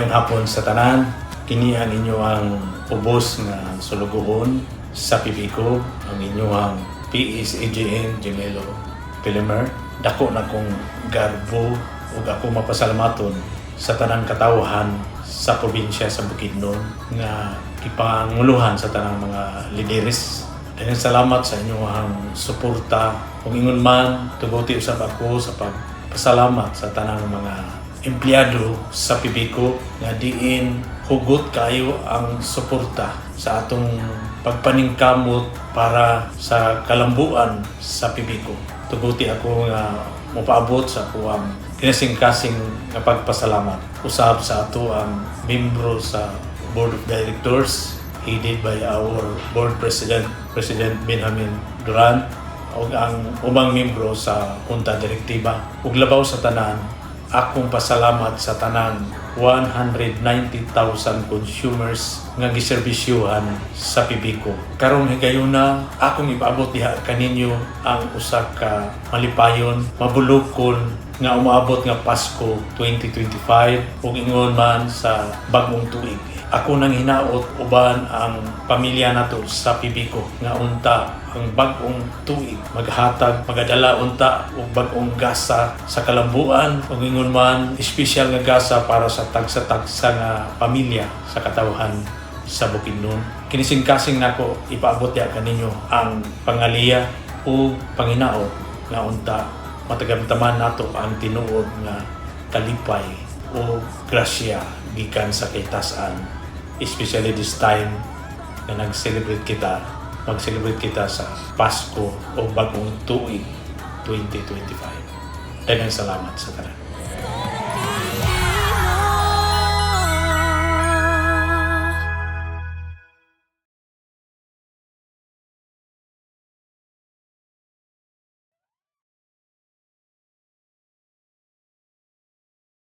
Mayong hapon sa tanan, kini ang inyo ang ubos nga sulugohon sa PBICO, ang inyo ang PSAGN Gemelo Pilimer. Dako na kong garbo ug ako mapasalamaton sa tanang katawhan sa probinsya sa Bukidnon nga ipanguluhan sa tanang mga lideres. Daghang salamat sa inyong suporta. Kung ingon man, tuguti usab ako sa pagpasalamat sa tanang mga empleyado sa PBICO nga diin hugot kayo ang suporta sa atong pagpaningkamot para sa kalambuan sa PBICO. Tuguti ako nga mopaabot sa kuwang kinasing-kasing nga pagpasalamat usab sa ato ang membro sa Board of Directors headed by our Board President, President Benjamin Duran, o ang ubang membro sa Junta Direktiba. Ug labaw sa tanan, akong pasalamat sa tanang 190,000 consumers nga giserbisyuhan sa PBICO. Karong higayuna, akong ipaabot diha kaninyo ang usa ka malipayon, mabulokon nga umaabot nga Pasko 2025 ug ingon man sa bagong tuig. Ako nang hinaot uban ang pamilya nato sa PBICO nga unta ang bagong tuig maghatag magadala unta og bagong gasa sa kalambuan ug ingon man espesyal nga gasa para sa tagsa-tagsa nga pamilya sa katawhan sa Bukidnon. Kinising-kasing nako ipaabot ya kaninyo ang pangaliya o panginaot nga unta matagamtaman nato ang tinuod nga kalipay o grasya gikan sa kitasan. Especially this time na mag-celebrate kita sa Pasko o bagong tuig 2025. Daghang salamat sa tanan.